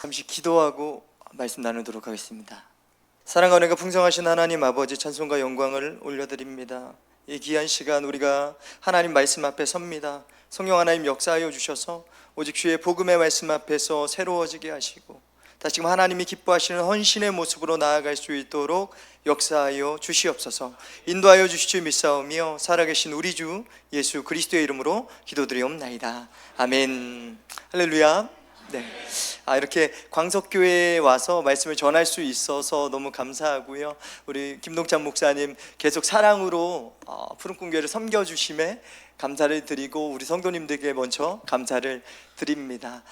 잠시 기도하고 말씀 나누도록 하겠습니다. 사랑과 은혜가 풍성하신 하나님 아버지, 찬송과 영광을 올려드립니다. 이 귀한 시간 우리가 하나님 말씀 앞에 섭니다. 성령 하나님 역사하여 주셔서 오직 주의 복음의 말씀 앞에서 새로워지게 하시고 다시금 하나님이 기뻐하시는 헌신의 모습으로 나아갈 수 있도록 역사하여 주시옵소서. 인도하여 주실 줄 믿사오며 살아계신 우리 주 예수 그리스도의 이름으로 기도드리옵나이다. 아멘. 할렐루야. 네. 이렇게 광석교회에 와서 말씀을 전할 수 있어서 너무 감사하고요. 우리 김동찬 목사님 계속 사랑으로 푸른꿈교회를 섬겨주심에 감사를 드리고 우리 성도님들께 먼저 감사를 드립니다.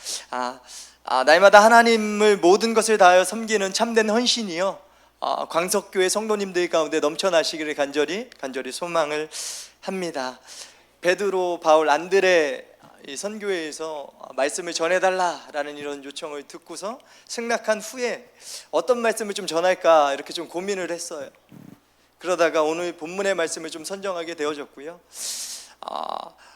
날마다 하나님을 모든 것을 다하여 섬기는 참된 헌신이요, 광석교회 성도님들 가운데 넘쳐나시기를 간절히 소망을 합니다. 베드로, 바울, 안드레 이 선교회에서 말씀을 전해달라라는 이런 요청을 듣고서 승낙한 후에 어떤 말씀을 좀 전할까 이렇게 좀 고민을 했어요. 그러다가 오늘 본문의 말씀을 좀 선정하게 되어졌고요.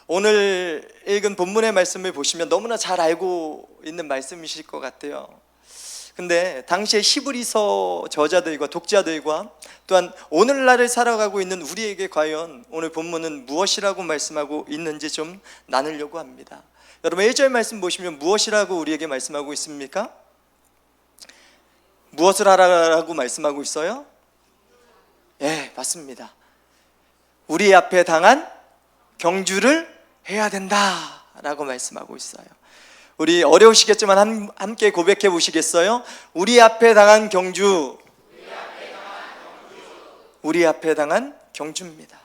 오늘 읽은 본문의 말씀을 보시면 너무나 잘 알고 있는 말씀이실 것 같아요. 근데 당시에 히브리서 저자들과 독자들과 또한 오늘날을 살아가고 있는 우리에게 과연 오늘 본문은 무엇이라고 말씀하고 있는지 좀 나누려고 합니다. 여러분 1절 말씀 보시면 무엇이라고 우리에게 말씀하고 있습니까? 무엇을 하라고 말씀하고 있어요? 예, 맞습니다. 우리 앞에 당한 경주를 해야 된다라고 말씀하고 있어요. 우리 어려우시겠지만 함께 고백해 보시겠어요? 우리 앞에 당한 경주, 우리 앞에 당한 경주입니다.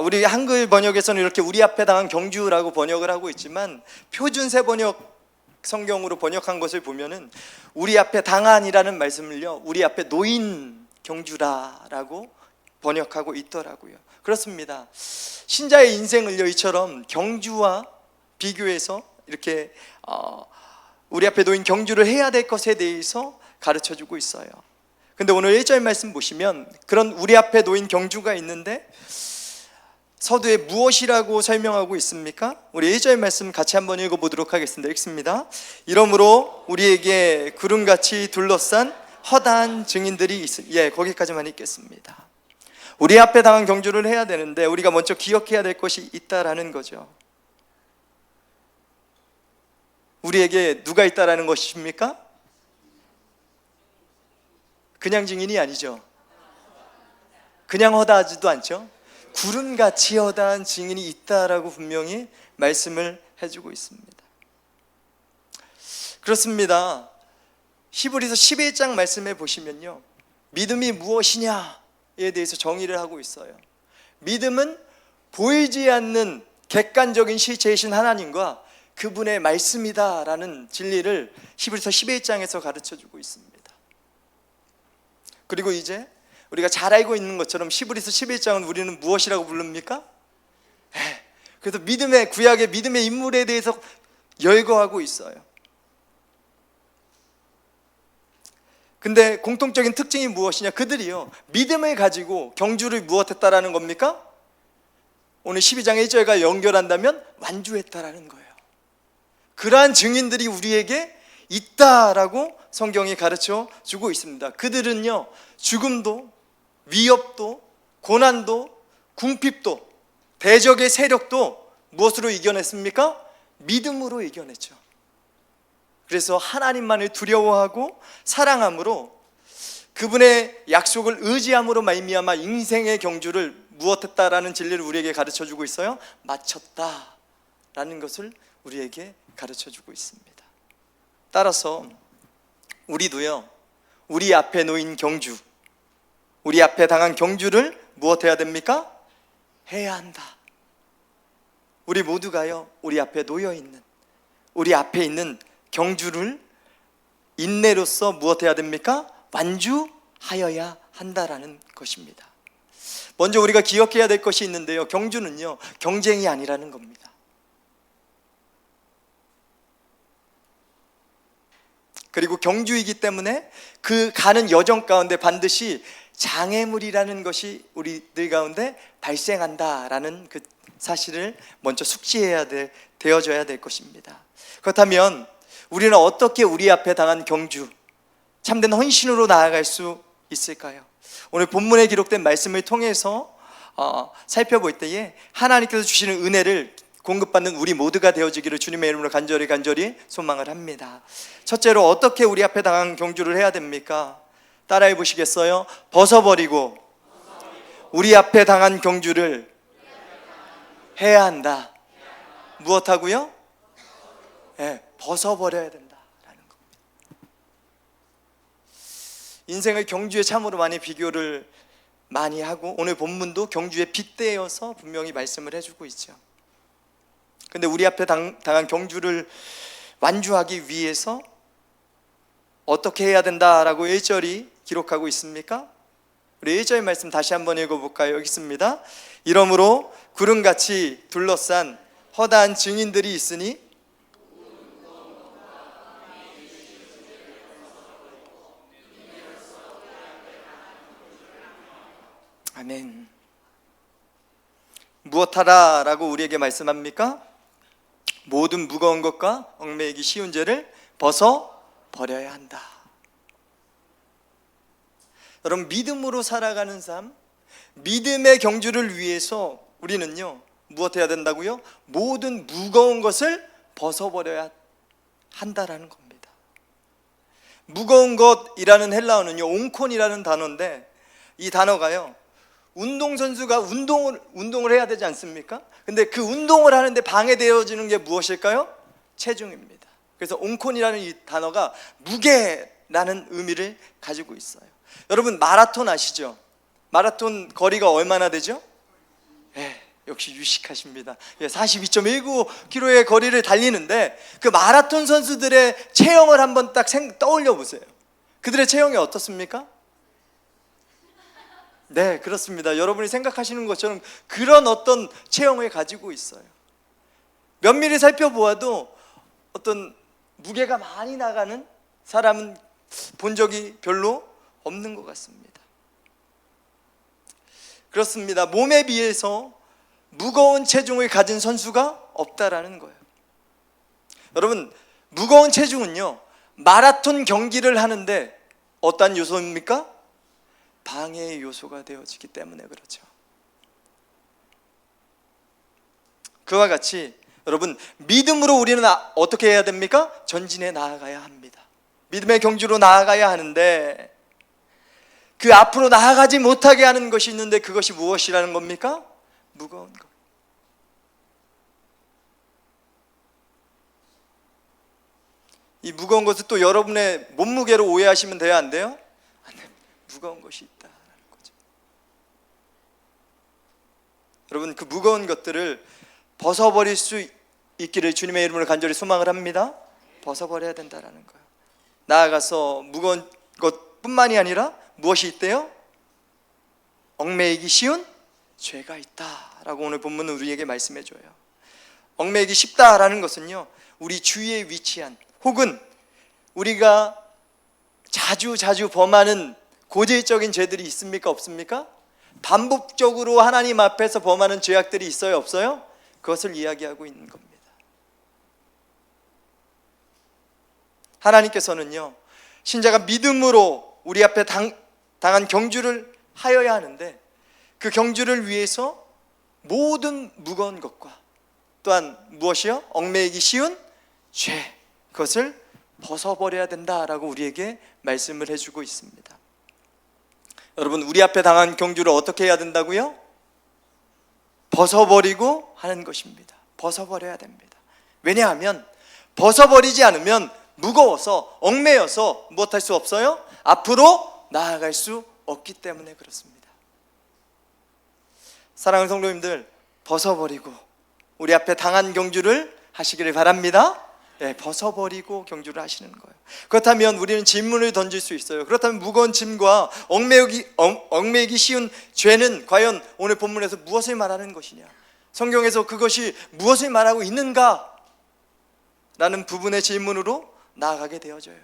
우리 한글 번역에서는 이렇게 우리 앞에 당한 경주라고 번역을 하고 있지만 표준세 번역 성경으로 번역한 것을 보면은 우리 앞에 당한이라는 말씀을요, 우리 앞에 놓인 경주라라고 번역하고 있더라고요. 그렇습니다. 신자의 인생을요, 이처럼 경주와 비교해서 이렇게 우리 앞에 놓인 경주를 해야 될 것에 대해서 가르쳐주고 있어요. 근데 오늘 1절 말씀 보시면 그런 우리 앞에 놓인 경주가 있는데 서두에 무엇이라고 설명하고 있습니까? 우리 1절 말씀 같이 한번 읽어보도록 하겠습니다. 읽습니다. 이러므로 우리에게 구름같이 둘러싼 허다한 증인들이 거기까지만 읽겠습니다. 우리 앞에 당한 경주를 해야 되는데 우리가 먼저 기억해야 될 것이 있다라는 거죠. 우리에게 누가 있다라는 것입니까? 그냥 증인이 아니죠. 그냥 허다하지도 않죠. 구름같이 허다한 증인이 있다라고 분명히 말씀을 해주고 있습니다. 그렇습니다. 히브리서 11장 말씀에 보시면요, 믿음이 무엇이냐에 대해서 정의를 하고 있어요. 믿음은 보이지 않는 객관적인 실체이신 하나님과 그분의 말씀이다라는 진리를 히브리서 11장에서 가르쳐주고 있습니다. 그리고 이제 우리가 잘 알고 있는 것처럼 히브리서 11장은 우리는 무엇이라고 부릅니까? 그래서 구약의 믿음의 인물에 대해서 열거하고 있어요. 근데 공통적인 특징이 무엇이냐? 그들이요, 믿음을 가지고 경주를 무엇했다라는 겁니까? 오늘 12장 1절과 연결한다면 완주했다라는 거예요. 그러한 증인들이 우리에게 있다라고 성경이 가르쳐 주고 있습니다. 그들은요, 죽음도, 위협도, 고난도, 궁핍도, 대적의 세력도 무엇으로 이겨냈습니까? 믿음으로 이겨냈죠. 그래서 하나님만을 두려워하고 사랑함으로 그분의 약속을 의지함으로 말미암아 인생의 경주를 무엇했다라는 진리를 우리에게 가르쳐 주고 있어요. 마쳤다라는 것을 우리에게 가르쳐 주고 있습니다. 따라서 우리도요, 우리 앞에 놓인 경주, 우리 앞에 당한 경주를 무엇해야 됩니까? 해야 한다. 우리 모두가요, 우리 앞에 놓여있는, 우리 앞에 있는 경주를 인내로서 무엇해야 됩니까? 완주하여야 한다라는 것입니다. 먼저 우리가 기억해야 될 것이 있는데요, 경주는요, 경쟁이 아니라는 겁니다. 그리고 경주이기 때문에 그 가는 여정 가운데 반드시 장애물이라는 것이 우리들 가운데 발생한다라는 그 사실을 먼저 숙지해야 되어져야 될 것입니다. 그렇다면 우리는 어떻게 우리 앞에 당한 경주, 참된 헌신으로 나아갈 수 있을까요? 오늘 본문에 기록된 말씀을 통해서 살펴볼 때에 하나님께서 주시는 은혜를 공급받는 우리 모두가 되어지기를 주님의 이름으로 간절히 소망을 합니다. 첫째로 어떻게 우리 앞에 당한 경주를 해야 됩니까? 따라해 보시겠어요? 벗어버리고 우리 앞에 당한 경주를 해야 한다. 무엇하고요? 네, 벗어버려야 된다라는 겁니다. 인생을 경주에 참으로 많이 비교를 많이 하고 오늘 본문도 경주에 빗대어서 분명히 말씀을 해주고 있죠. 근데 우리 앞에 당한 경주를 완주하기 위해서 어떻게 해야 된다라고 1절이 기록하고 있습니까? 우리 1절 말씀 다시 한번 읽어볼까요? 여기 있습니다. 이러므로 구름같이 둘러싼 허다한 증인들이 있으니 아멘. 무엇하라 라고 우리에게 말씀합니까? 모든 무거운 것과 얽매이기 쉬운 죄를 벗어버려야 한다. 여러분, 믿음으로 살아가는 삶, 믿음의 경주를 위해서 우리는요 무엇해야 된다고요? 모든 무거운 것을 벗어버려야 한다라는 겁니다. 무거운 것이라는 헬라어는요 옹콘이라는 단어인데, 이 단어가요 운동선수가 운동을 해야 되지 않습니까? 근데 그 운동을 하는데 방해되어지는 게 무엇일까요? 체중입니다. 그래서 옹콘이라는 이 단어가 무게라는 의미를 가지고 있어요. 여러분, 마라톤 아시죠? 마라톤 거리가 얼마나 되죠? 역시 유식하십니다. 42.19km의 거리를 달리는데 그 마라톤 선수들의 체형을 한번 딱 떠올려 보세요. 그들의 체형이 어떻습니까? 네, 그렇습니다. 여러분이 생각하시는 것처럼 그런 어떤 체형을 가지고 있어요. 면밀히 살펴보아도 어떤 무게가 많이 나가는 사람은 본 적이 별로 없는 것 같습니다. 그렇습니다. 몸에 비해서 무거운 체중을 가진 선수가 없다라는 거예요. 여러분, 무거운 체중은요 마라톤 경기를 하는데 어떤 요소입니까? 방해의 요소가 되어지기 때문에 그렇죠. 그와 같이 여러분, 믿음으로 우리는 어떻게 해야 됩니까? 전진해 나아가야 합니다. 믿음의 경주로 나아가야 하는데 그 앞으로 나아가지 못하게 하는 것이 있는데 그것이 무엇이라는 겁니까? 무거운 것. 이 무거운 것을 또 여러분의 몸무게로 오해하시면 돼요, 안 돼요? 무거운 것이 있다라는 거죠. 여러분, 그 무거운 것들을 벗어버릴 수 있기를 주님의 이름으로 간절히 소망을 합니다. 벗어버려야 된다라는 거예요. 나아가서 무거운 것뿐만이 아니라 무엇이 있대요? 얽매이기 쉬운 죄가 있다라고 오늘 본문은 우리에게 말씀해 줘요. 얽매이기 쉽다라는 것은요 우리 주위에 위치한 혹은 우리가 자주 범하는 고질적인 죄들이 있습니까? 없습니까? 반복적으로 하나님 앞에서 범하는 죄악들이 있어요? 없어요? 그것을 이야기하고 있는 겁니다. 하나님께서는요 신자가 믿음으로 우리 앞에 당한 경주를 하여야 하는데 그 경주를 위해서 모든 무거운 것과 또한 무엇이요? 얽매이기 쉬운 죄, 그것을 벗어버려야 된다라고 우리에게 말씀을 해주고 있습니다. 여러분, 우리 앞에 당한 경주를 어떻게 해야 된다고요? 벗어버리고 하는 것입니다. 벗어버려야 됩니다. 왜냐하면 벗어버리지 않으면 무거워서 얽매여서 무엇할 수 없어요? 앞으로 나아갈 수 없기 때문에 그렇습니다. 사랑하는 성도님들, 벗어버리고 우리 앞에 당한 경주를 하시기를 바랍니다. 벗어버리고 경주를 하시는 거예요. 그렇다면 우리는 질문을 던질 수 있어요. 그렇다면 무거운 짐과 얽매이기 쉬운 죄는 과연 오늘 본문에서 무엇을 말하는 것이냐, 성경에서 그것이 무엇을 말하고 있는가 라는 부분의 질문으로 나아가게 되어져요.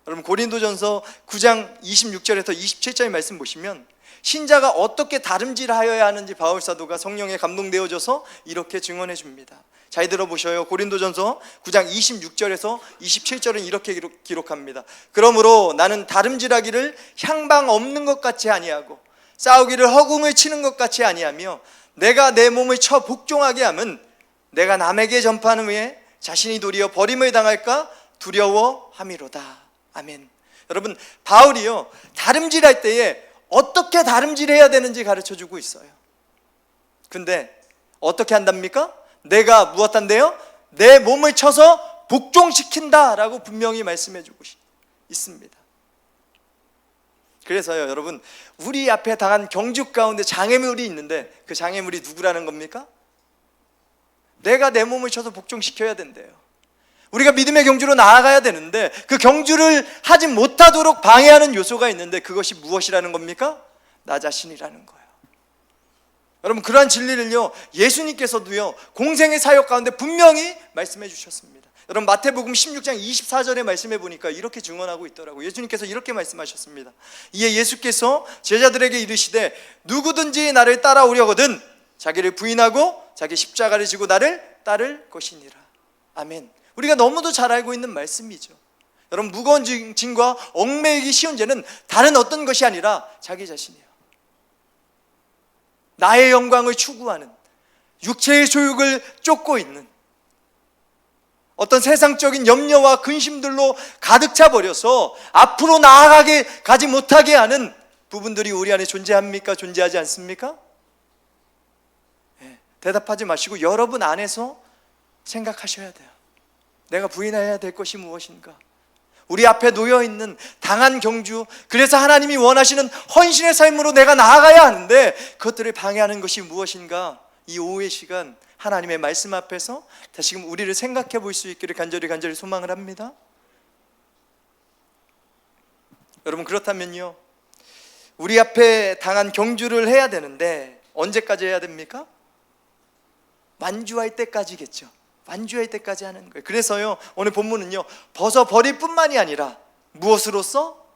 여러분 고린도전서 9장 26절에서 27절의 말씀 보시면 신자가 어떻게 다름질하여야 하는지 바울 사도가 성령에 감동되어져서 이렇게 증언해 줍니다. 잘 들어보셔요. 고린도전서 9장 26절에서 27절은 이렇게 기록합니다. 그러므로 나는 다름질하기를 향방 없는 것 같이 아니하고 싸우기를 허공을 치는 것 같이 아니하며 내가 내 몸을 쳐 복종하게 함은 내가 남에게 전파하는 후에 자신이 도리어 버림을 당할까 두려워함이로다. 아멘. 여러분 바울이요 다름질할 때에 어떻게 다름질해야 되는지 가르쳐주고 있어요. 근데 어떻게 한답니까? 내가 무엇한대요? 내 몸을 쳐서 복종시킨다 라고 분명히 말씀해주고 있습니다. 그래서요 여러분 우리 앞에 당한 경주 가운데 장애물이 있는데 그 장애물이 누구라는 겁니까? 내가 내 몸을 쳐서 복종시켜야 된대요. 우리가 믿음의 경주로 나아가야 되는데 그 경주를 하지 못하도록 방해하는 요소가 있는데 그것이 무엇이라는 겁니까? 나 자신이라는 거예요. 여러분 그러한 진리를요 예수님께서도요 공생의 사역 가운데 분명히 말씀해 주셨습니다. 여러분 마태복음 16장 24절의 말씀해 보니까 이렇게 증언하고 있더라고요. 예수님께서 이렇게 말씀하셨습니다. 이에 예수께서 제자들에게 이르시되 누구든지 나를 따라오려거든 자기를 부인하고 자기 십자가를 지고 나를 따를 것이니라. 아멘. 우리가 너무도 잘 알고 있는 말씀이죠. 여러분 무거운 짐과 얽매이기 쉬운 죄는 다른 어떤 것이 아니라 자기 자신이에요. 나의 영광을 추구하는 육체의 소욕을 쫓고 있는 어떤 세상적인 염려와 근심들로 가득 차 버려서 앞으로 가지 못하게 하는 부분들이 우리 안에 존재합니까? 존재하지 않습니까? 네, 대답하지 마시고 여러분 안에서 생각하셔야 돼요. 내가 부인해야 될 것이 무엇인가? 우리 앞에 놓여있는 당한 경주, 그래서 하나님이 원하시는 헌신의 삶으로 내가 나아가야 하는데 그것들을 방해하는 것이 무엇인가? 이 오후의 시간 하나님의 말씀 앞에서 다시금 우리를 생각해 볼 수 있기를 간절히 소망을 합니다. 여러분 그렇다면요 우리 앞에 당한 경주를 해야 되는데 언제까지 해야 됩니까? 완주할 때까지겠죠. 완주할 때까지 하는 거예요. 그래서요 오늘 본문은요 벗어버릴 뿐만이 아니라 무엇으로써?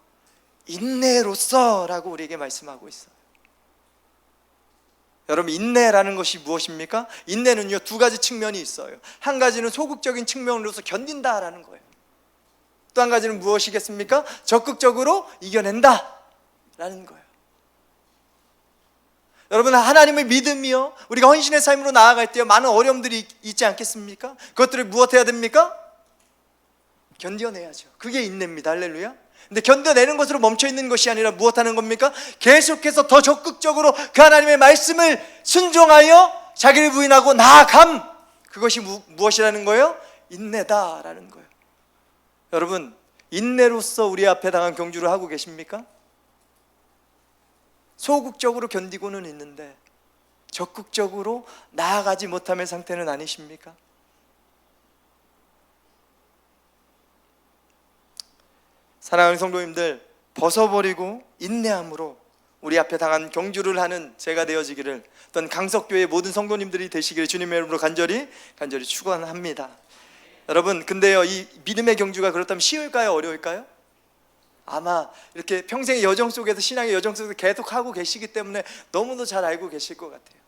인내로써 라고 우리에게 말씀하고 있어요. 여러분 인내라는 것이 무엇입니까? 인내는요 두 가지 측면이 있어요. 한 가지는 소극적인 측면으로서 견딘다라는 거예요. 또 한 가지는 무엇이겠습니까? 적극적으로 이겨낸다 라는 거예요. 여러분 하나님의 믿음이요 우리가 헌신의 삶으로 나아갈 때 많은 어려움들이 있지 않겠습니까? 그것들을 무엇해야 됩니까? 견뎌내야죠. 그게 인내입니다. 할렐루야. 근데 견뎌내는 것으로 멈춰있는 것이 아니라 무엇하는 겁니까? 계속해서 더 적극적으로 그 하나님의 말씀을 순종하여 자기를 부인하고 나아감. 그것이 무엇이라는 거예요? 인내다라는 거예요. 여러분 인내로서 우리 앞에 당한 경주를 하고 계십니까? 소극적으로 견디고는 있는데 적극적으로 나아가지 못함의 상태는 아니십니까? 사랑하는 성도님들, 벗어버리고 인내함으로 우리 앞에 당한 경주를 하는 제가 되어지기를, 또한 강석교회의 모든 성도님들이 되시기를 주님의 이름으로 간절히 축원합니다. 여러분 근데요 이 믿음의 경주가 그렇다면 쉬울까요? 어려울까요? 아마 이렇게 평생의 여정 속에서 신앙의 여정 속에서 계속 하고 계시기 때문에 너무도 잘 알고 계실 것 같아요.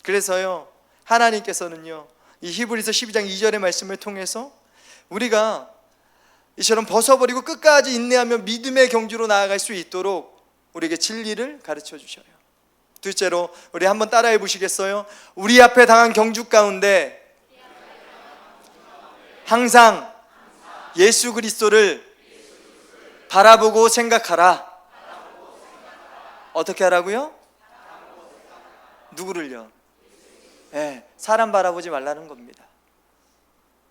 그래서요 하나님께서는요 이 히브리서 12장 2절의 말씀을 통해서 우리가 이처럼 벗어버리고 끝까지 인내하며 믿음의 경주로 나아갈 수 있도록 우리에게 진리를 가르쳐 주셔요. 둘째로 우리 한번 따라해 보시겠어요? 우리 앞에 당한 경주 가운데 항상 예수 그리스도를 바라보고 생각하라. 어떻게 하라고요? 누구를요? 네, 사람 바라보지 말라는 겁니다.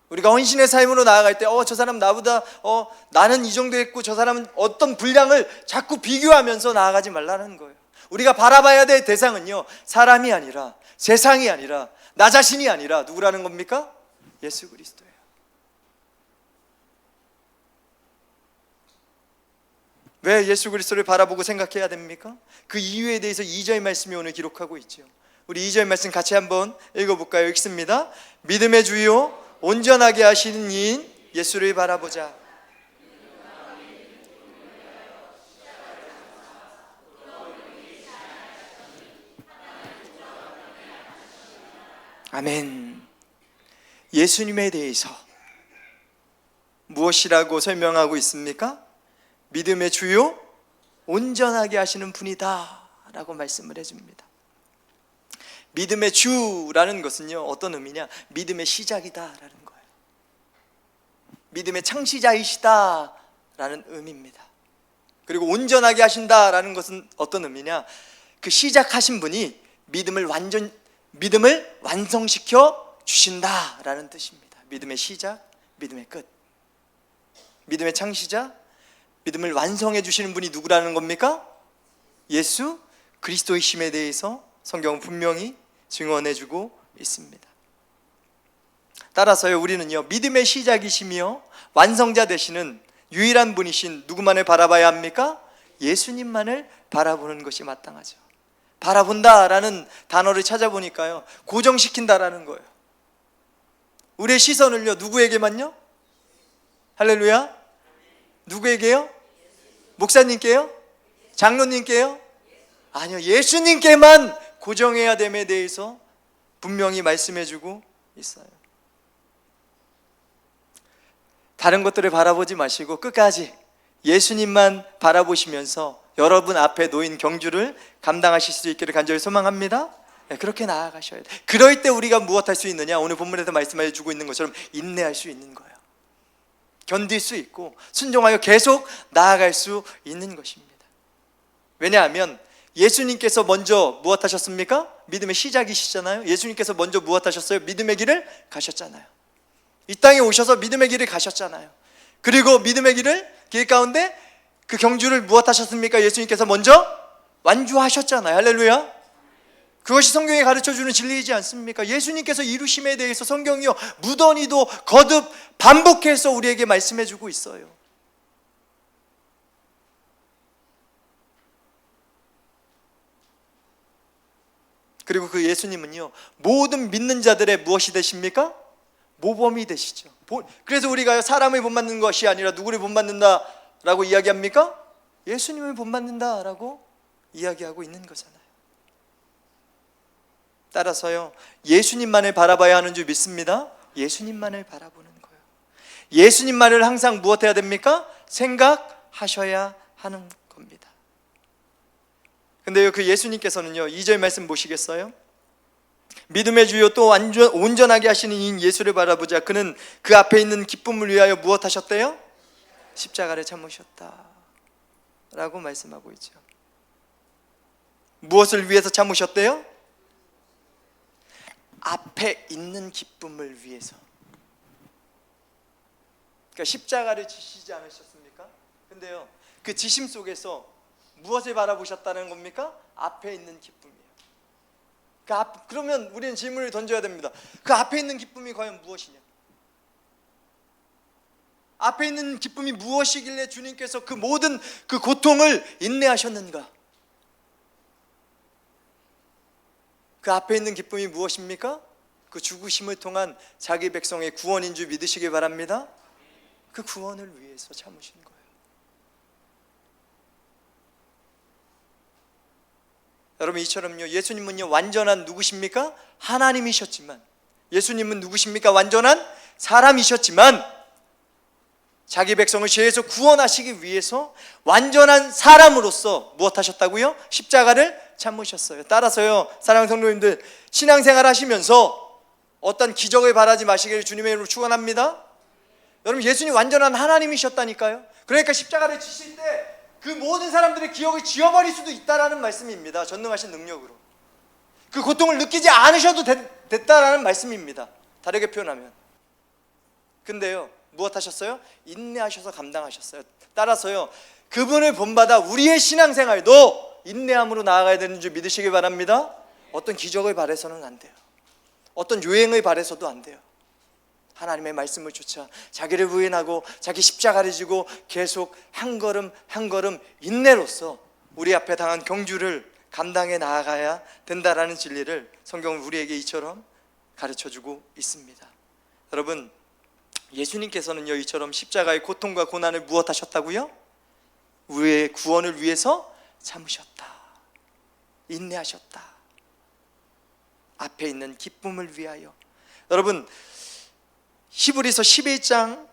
우리가 헌신의 삶으로 나아갈 때 저 사람 나보다 나는 이 정도 했고 저 사람은 어떤 분량을 자꾸 비교하면서 나아가지 말라는 거예요. 우리가 바라봐야 될 대상은요 사람이 아니라, 세상이 아니라, 나 자신이 아니라 누구라는 겁니까? 예수 그리스도예요. 왜 예수 그리스도를 바라보고 생각해야 됩니까? 그 이유에 대해서 2절 말씀이 오늘 기록하고 있죠. 우리 2절 말씀 같이 한번 읽어볼까요? 읽습니다. 믿음의 주요 온전하게 하시는 이인 예수를 바라보자. 아멘. 예수님에 대해서 무엇이라고 설명하고 있습니까? 믿음의 주요 온전하게 하시는 분이다 라고 말씀을 해줍니다. 믿음의 주라는 것은요, 어떤 의미냐? 믿음의 시작이다 라는 거예요. 믿음의 창시자이시다 라는 의미입니다. 그리고 온전하게 하신다 라는 것은 어떤 의미냐? 그 시작하신 분이 믿음을 완성시켜 주신다 라는 뜻입니다. 믿음의 시작, 믿음의 끝. 믿음의 창시자, 믿음을 완성해 주시는 분이 누구라는 겁니까? 예수 그리스도이심에 대해서 성경은 분명히 증언해 주고 있습니다. 따라서요, 우리는요, 믿음의 시작이시며 완성자 되시는 유일한 분이신 누구만을 바라봐야 합니까? 예수님만을 바라보는 것이 마땅하죠. 바라본다라는 단어를 찾아보니까요, 고정시킨다라는 거예요. 우리의 시선을요, 누구에게만요? 할렐루야. 누구에게요? 목사님께요? 장로님께요? 아니요, 예수님께만 고정해야 됨에 대해서 분명히 말씀해주고 있어요. 다른 것들을 바라보지 마시고 끝까지 예수님만 바라보시면서 여러분 앞에 놓인 경주를 감당하실 수 있기를 간절히 소망합니다. 그렇게 나아가셔야 돼요. 그럴 때 우리가 무엇할 수 있느냐? 오늘 본문에서 말씀해 주고 있는 것처럼 인내할 수 있는 거예요. 견딜 수 있고 순종하여 계속 나아갈 수 있는 것입니다. 왜냐하면 예수님께서 먼저 무엇 하셨습니까? 믿음의 시작이시잖아요. 예수님께서 먼저 무엇 하셨어요? 믿음의 길을 가셨잖아요. 이 땅에 오셔서 믿음의 길을 가셨잖아요. 그리고 믿음의 길 가운데 그 경주를 무엇 하셨습니까? 예수님께서 먼저 완주하셨잖아요. 할렐루야. 그것이 성경이 가르쳐주는 진리이지 않습니까? 예수님께서 이루심에 대해서 성경이요, 무던히도 거듭 반복해서 우리에게 말씀해주고 있어요. 그리고 그 예수님은요, 모든 믿는 자들의 무엇이 되십니까? 모범이 되시죠. 그래서 우리가 사람을 본받는 것이 아니라 누구를 본받는다라고 이야기합니까? 예수님을 본받는다라고 이야기하고 있는 거잖아요. 따라서요, 예수님만을 바라봐야 하는 줄 믿습니다. 예수님만을 바라보는 거예요. 예수님만을 항상 무엇해야 됩니까? 생각하셔야 하는 겁니다. 근데요, 그 예수님께서는요, 2절 말씀 보시겠어요? 믿음의 주요 또 온전하게 하시는 이 예수를 바라보자. 그는 그 앞에 있는 기쁨을 위하여 무엇 하셨대요? 십자가를 참으셨다 라고 말씀하고 있죠. 무엇을 위해서 참으셨대요? 앞에 있는 기쁨을 위해서. 그러니까 십자가를 지시지 않으셨습니까? 근데요, 그 지심 속에서 무엇을 바라보셨다는 겁니까? 앞에 있는 기쁨이에요. 그러면 우리는 질문을 던져야 됩니다. 그 앞에 있는 기쁨이 과연 무엇이냐? 앞에 있는 기쁨이 무엇이길래 주님께서 그 모든 그 고통을 인내하셨는가? 그 앞에 있는 기쁨이 무엇입니까? 그 죽으심을 통한 자기 백성의 구원인 줄 믿으시기 바랍니다. 그 구원을 위해서 참으신 거예요. 여러분, 이처럼요, 예수님은요, 완전한 누구십니까? 하나님이셨지만, 예수님은 누구십니까? 완전한 사람이셨지만, 자기 백성을 죄에서 구원하시기 위해서 완전한 사람으로서 무엇 하셨다고요? 십자가를 참으셨어요. 따라서요, 사랑하는 성도님들, 신앙생활 하시면서 어떤 기적을 바라지 마시기를 주님의 이름으로 축원합니다. 여러분, 예수님 완전한 하나님이셨다니까요. 그러니까 십자가를 지실 때 그 모든 사람들의 기억을 지워버릴 수도 있다라는 말씀입니다. 전능하신 능력으로. 그 고통을 느끼지 않으셔도 됐다라는 말씀입니다. 다르게 표현하면. 근데요, 무엇 하셨어요? 인내하셔서 감당하셨어요. 따라서요, 그분을 본받아 우리의 신앙생활도 인내함으로 나아가야 되는 줄 믿으시기 바랍니다. 어떤 기적을 바라서는 안 돼요. 어떤 요행을 바라서도 안 돼요. 하나님의 말씀을 쫓아 자기를 부인하고 자기 십자가를 지고 계속 한 걸음 한 걸음 인내로서 우리 앞에 당한 경주를 감당해 나아가야 된다라는 진리를 성경은 우리에게 이처럼 가르쳐주고 있습니다. 여러분, 예수님께서는요 이처럼 십자가의 고통과 고난을 무엇하셨다고요? 우리의 구원을 위해서 참으셨다, 인내하셨다, 앞에 있는 기쁨을 위하여. 여러분, 히브리서 11장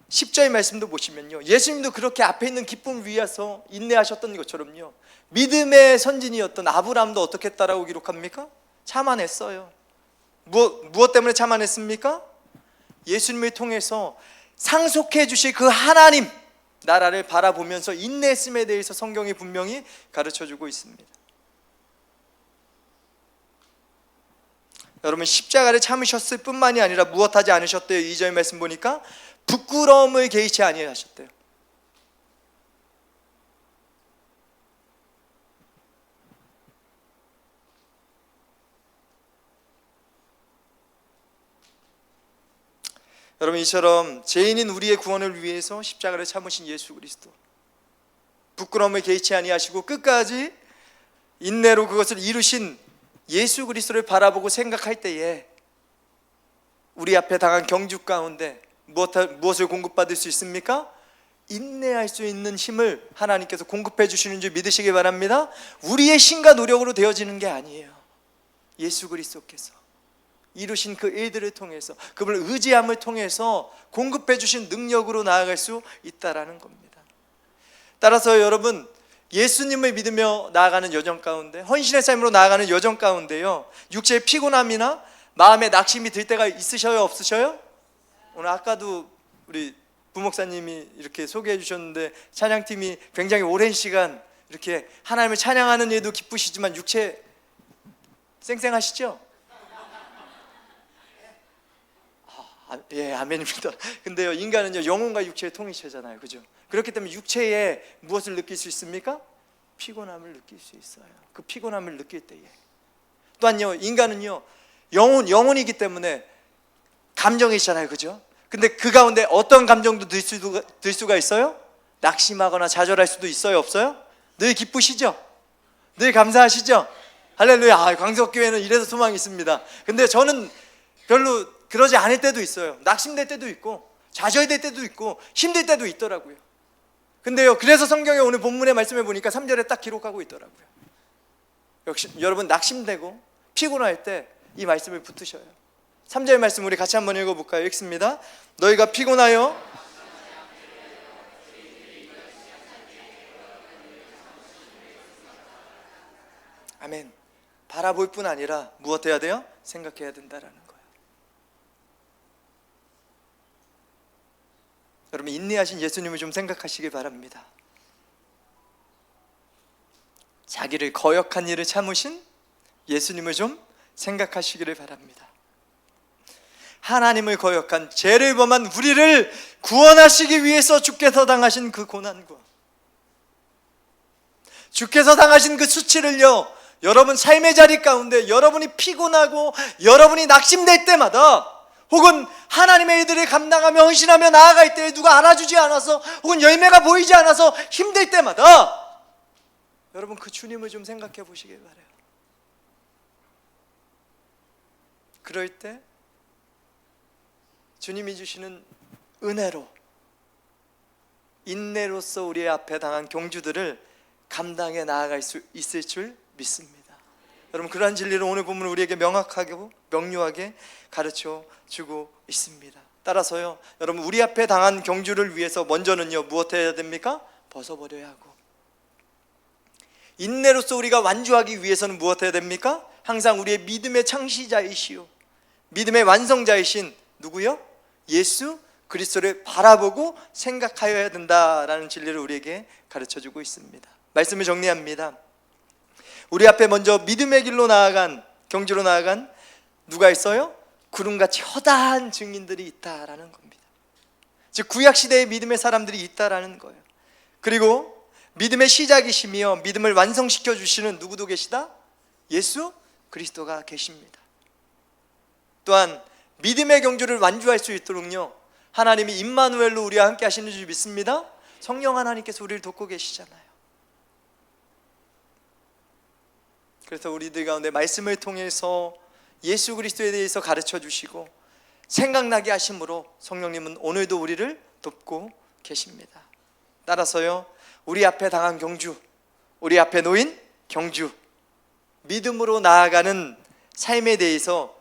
10절의 말씀도 보시면요, 예수님도 그렇게 앞에 있는 기쁨을 위해서 인내하셨던 것처럼요, 믿음의 선진이었던 아브라함도 어떻게 했다라고 기록합니까? 참아냈어요. 무엇 때문에 참아냈습니까? 예수님을 통해서 상속해 주실 그 하나님 나라를 바라보면서 인내했음에 대해서 성경이 분명히 가르쳐주고 있습니다. 여러분, 십자가를 참으셨을 뿐만이 아니라 무엇하지 않으셨대요? 2절 말씀 보니까 부끄러움을 개의치 아니하셨대요. 여러분, 이처럼 죄인인 우리의 구원을 위해서 십자가를 참으신 예수 그리스도, 부끄러움을 개의치 아니하시고 끝까지 인내로 그것을 이루신 예수 그리스도를 바라보고 생각할 때에 우리 앞에 당한 경주 가운데 무엇을 공급받을 수 있습니까? 인내할 수 있는 힘을 하나님께서 공급해 주시는 줄 믿으시기 바랍니다. 우리의 신과 노력으로 되어지는 게 아니에요. 예수 그리스도께서 이루신 그 일들을 통해서, 그분을 의지함을 통해서 공급해 주신 능력으로 나아갈 수 있다라는 겁니다. 따라서 여러분, 예수님을 믿으며 나아가는 여정 가운데, 헌신의 삶으로 나아가는 여정 가운데요, 육체의 피곤함이나 마음의 낙심이 들 때가 있으셔요, 없으셔요? 오늘 아까도 우리 부목사님이 이렇게 소개해 주셨는데, 찬양팀이 굉장히 오랜 시간 이렇게 하나님을 찬양하는 일도 기쁘시지만 육체 쌩쌩하시죠? 예, 아멘입니다. 근데요, 인간은요 영혼과 육체의 통일체잖아요, 그죠? 그렇기 때문에 육체에 무엇을 느낄 수 있습니까? 피곤함을 느낄 수 있어요. 그 피곤함을 느낄 때에 또한요, 인간은요 영혼이기 때문에 감정이 있잖아요, 그죠? 근데 그 가운데 어떤 감정도 들 수가 있어요? 낙심하거나 좌절할 수도 있어요, 없어요? 늘 기쁘시죠? 늘 감사하시죠? 할렐루야. 광석교회는 이래서 소망이 있습니다. 근데 저는 별로 그러지 않을 때도 있어요. 낙심될 때도 있고 좌절될 때도 있고 힘들 때도 있더라고요. 근데요, 그래서 성경에 오늘 본문의 말씀을 보니까 3절에 딱 기록하고 있더라고요. 역시 여러분, 낙심되고 피곤할 때 이 말씀을 붙으셔요. 3절 말씀 우리 같이 한번 읽어볼까요? 읽습니다. 너희가 피곤하여 아멘. 바라볼 뿐 아니라 무엇 해야 돼요? 생각해야 된다라는 거예요. 여러분, 인내하신 예수님을 좀 생각하시기 바랍니다. 자기를 거역한 일을 참으신 예수님을 좀 생각하시기를 바랍니다. 하나님을 거역한 죄를 범한 우리를 구원하시기 위해서 주께서 당하신 그 고난과 주께서 당하신 그 수치를요, 여러분 삶의 자리 가운데 여러분이 피곤하고 여러분이 낙심될 때마다, 혹은 하나님의 일들을 감당하며 헌신하며 나아갈 때 누가 알아주지 않아서 혹은 열매가 보이지 않아서 힘들 때마다 여러분 그 주님을 좀 생각해 보시길 바라요. 그럴 때 주님이 주시는 은혜로, 인내로서 우리 앞에 당한 경주들을 감당해 나아갈 수 있을 줄 믿습니다. 여러분, 그러한 진리를 오늘 본문 우리에게 명확하게 명료하게 가르쳐 주고 있습니다. 따라서요, 여러분, 우리 앞에 당한 경주를 위해서 먼저는요 무엇 해야 됩니까? 벗어버려야 하고, 인내로서 우리가 완주하기 위해서는 무엇 해야 됩니까? 항상 우리의 믿음의 창시자이시오, 믿음의 완성자이신 누구요? 예수 그리스도를 바라보고 생각하여야 된다라는 진리를 우리에게 가르쳐주고 있습니다. 말씀을 정리합니다. 우리 앞에 먼저 믿음의 길로 나아간, 경주로 나아간 누가 있어요? 구름같이 허다한 증인들이 있다라는 겁니다. 즉 구약시대의 믿음의 사람들이 있다라는 거예요. 그리고 믿음의 시작이시며 믿음을 완성시켜 주시는 누구도 계시다? 예수 그리스도가 계십니다. 또한 믿음의 경주를 완주할 수 있도록요, 하나님이 임마누엘로 우리와 함께 하시는 줄 믿습니다. 성령 하나님께서 우리를 돕고 계시잖아요. 그래서 우리들 가운데 말씀을 통해서 예수 그리스도에 대해서 가르쳐 주시고 생각나게 하심으로 성령님은 오늘도 우리를 돕고 계십니다. 따라서요, 우리 앞에 당한 경주, 우리 앞에 놓인 경주, 믿음으로 나아가는 삶에 대해서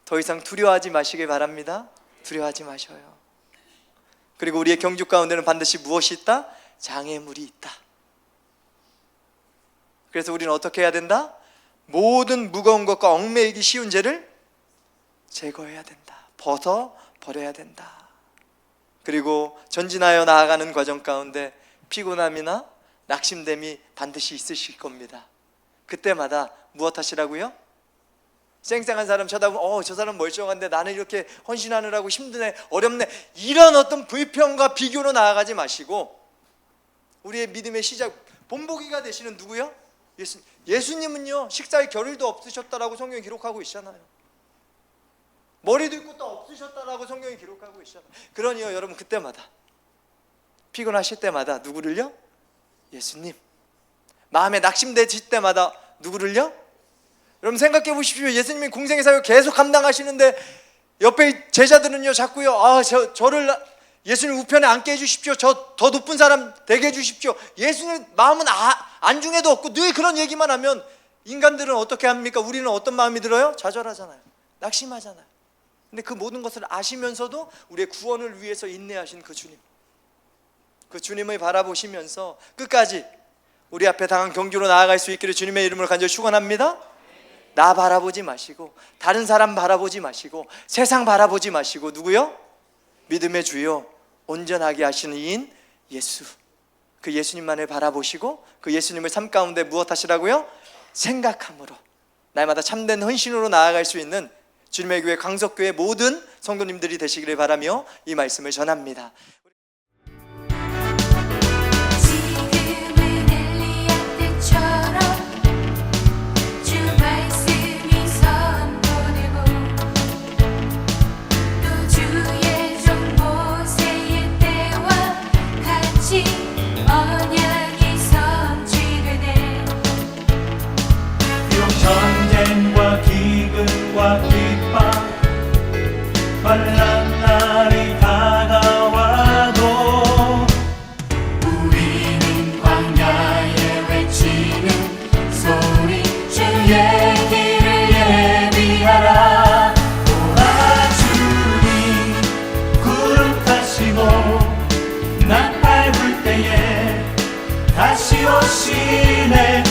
더 이상 두려워하지 마시길 바랍니다. 두려워하지 마셔요. 그리고 우리의 경주 가운데는 반드시 무엇이 있다? 장애물이 있다. 그래서 우리는 어떻게 해야 된다? 모든 무거운 것과 얽매이기 쉬운 죄를 제거해야 된다. 벗어버려야 된다. 그리고 전진하여 나아가는 과정 가운데 피곤함이나 낙심됨이 반드시 있으실 겁니다. 그때마다 무엇 하시라고요? 쌩쌩한 사람 쳐다보면 저 사람 멀쩡한데 나는 이렇게 헌신하느라고 힘드네, 어렵네, 이런 어떤 불평과 비교로 나아가지 마시고 우리의 믿음의 시작, 본보기가 되시는 누구요? 예수님은요 식사에 겨를도 없으셨다라고 성경이 기록하고 있잖아요. 머리도 있고 또 없으셨다라고 성경이 기록하고 있잖아요. 그러니요 여러분, 그때마다 피곤하실 때마다 누구를요? 예수님. 마음에 낙심되실 때마다 누구를요? 여러분 생각해 보십시오. 예수님이 공생의 사역 계속 감당하시는데 옆에 제자들은요 자꾸요 저를 예수님 우편에 앉게 해주십시오, 저 더 높은 사람 되게 해주십시오. 예수님 마음은 안중에도 없고 늘 그런 얘기만 하면 인간들은 어떻게 합니까? 우리는 어떤 마음이 들어요? 좌절하잖아요. 낙심하잖아요. 근데 그 모든 것을 아시면서도 우리의 구원을 위해서 인내하신 그 주님, 그 주님을 바라보시면서 끝까지 우리 앞에 당한 경주로 나아갈 수 있기를 주님의 이름으로 간절히 축원합니다. 나 바라보지 마시고 다른 사람 바라보지 마시고 세상 바라보지 마시고 누구요? 믿음의 주요 온전하게 하시는 이인 예수, 그 예수님만을 바라보시고 그 예수님을 삶 가운데 무엇 하시라고요? 생각함으로 날마다 참된 헌신으로 나아갈 수 있는 주님의 교회 광석교회 모든 성도님들이 되시기를 바라며 이 말씀을 전합니다. 전쟁과 기근과 핍박 환난 날이 다가와도 우리는 광야에 외치는 소리 주의 길을 예비하라. 오라 주님 구름 타시고 나팔 불 때에 다시 오시네.